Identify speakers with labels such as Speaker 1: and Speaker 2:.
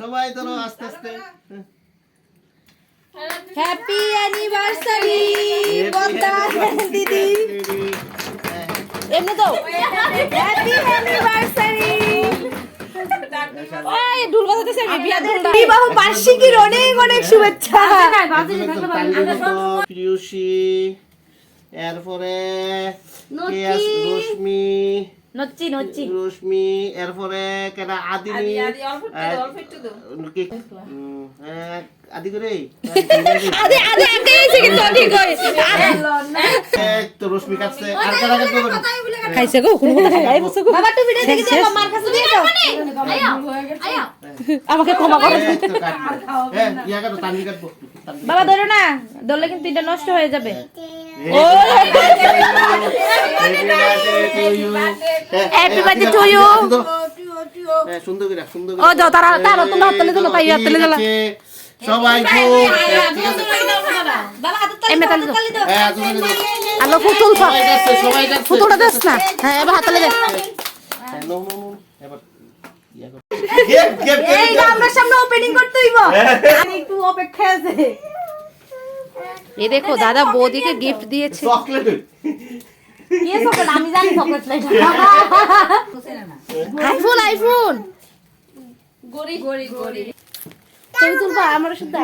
Speaker 1: সবাই ধরো আস্তে আস্তে।
Speaker 2: হ্যাপি অ্যানিভার্সারি দিদি। এমনি তো হ্যাপি অ্যানিভার্সারি। ওই ঢোল বাজাতেছে বিবাহ বার্ষিকীর অনেক অনেক শুভেচ্ছা।
Speaker 1: প্রিয়সী, এরপরে রশ্মি, এরপরে কেনা আদি আদি করে তো রশ্মি কাটছে আর কারা
Speaker 2: খাইছে গো বাবা তুমি দেখি যে মার কাছে দিয়ে দাও আমাকে ক্ষমা করো
Speaker 1: ইয়া কাটো তানভি কাটবো
Speaker 2: বাবা ধরো না ধরলে কিন্তু এটা নষ্ট হয়ে যাবে হ্যাপি বার্থডে টু ইউ
Speaker 1: সুন্দর করে
Speaker 2: ও যাও তারা তোমরা হাত তুলে দাও তাই হাত তুলে দাও
Speaker 1: সবাই খুব ঠিক আছে
Speaker 2: বাবা হাত তুলে দাও
Speaker 1: হ্যাঁ তুমি
Speaker 2: আলো ফুটুল
Speaker 1: সবাই যাচ্ছে
Speaker 2: ফুটুলটা দেস না হ্যাঁ এবার হাত তুলে দে
Speaker 1: নো এবার
Speaker 2: এই আমরা সামনে ওপেনিং করতে হইব আমি একটু অপেক্ষা আছে এই দেখো দাদা বৌদিকে গিফট দিয়েছে
Speaker 1: চকলেট
Speaker 2: কি চকলেট আমি জানি চকলেট লাই আইফোন গড়ি ছবি তুলবা আমার শুদ্ধ